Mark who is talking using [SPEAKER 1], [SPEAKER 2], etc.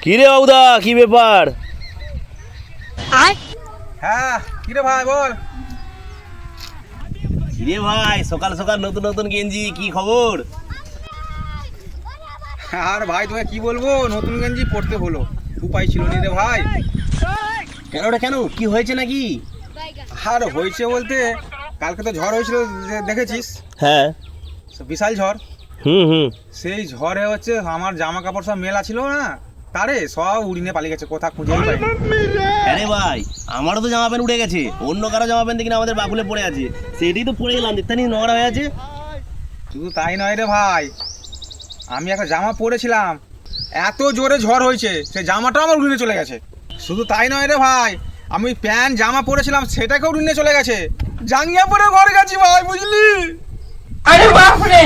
[SPEAKER 1] কি রে বাবুদা, কি ব্যাপার?
[SPEAKER 2] হ্যাঁ কি রে ভাই বল।
[SPEAKER 1] কি রে ভাই, সকাল সকাল নতুন নতুন গেঞ্জি, কি খবর?
[SPEAKER 2] আর ভাই তোকে কি বলবো, নতুন গেঞ্জি পড়তে হলো, উপায় ছিল নি রে ভাই।
[SPEAKER 1] কেন রে, কেন, কি হয়েছে নাকি?
[SPEAKER 2] আর হয়েছে বলতে, কালকে তো ঝড় হয়েছিল দেখেছিস,
[SPEAKER 1] হ্যাঁ।
[SPEAKER 2] বিশাল ঝড়।
[SPEAKER 1] হুম।
[SPEAKER 2] সেই ঝড়ে হচ্ছে আমার জামা কাপড় সব মেলা ছিল না, তারে সব উড়িনে পালিয়ে গেছে, কোথা খুঁজেই পাইনি।
[SPEAKER 1] আরে ভাই, আমারও তো জামা প্যান্ট উঠে গেছে, অন্য কারো জামা প্যান্ট দেখি না আমাদের বাকুলে পড়ে আছে, সেটাই তো পরে গেলাম, দেখতে নোংরা হয়ে আছে।
[SPEAKER 2] শুধু তাই নয় রে ভাই, আমি একটা জামা পরেছিলাম, এত জোরে ঝড় হয়েছে সেই জামাটাও আমার উড়িনে চলে গেছে। শুধু তাই নয় রে ভাই, আমি প্যান্ট জামা পরেছিলাম সেটাকেও উড়িনে চলে গেছে, জাঙ্গিয়া পরে ঘরে গেছি ভাই, বুঝলি?
[SPEAKER 3] আরে বাপ রে!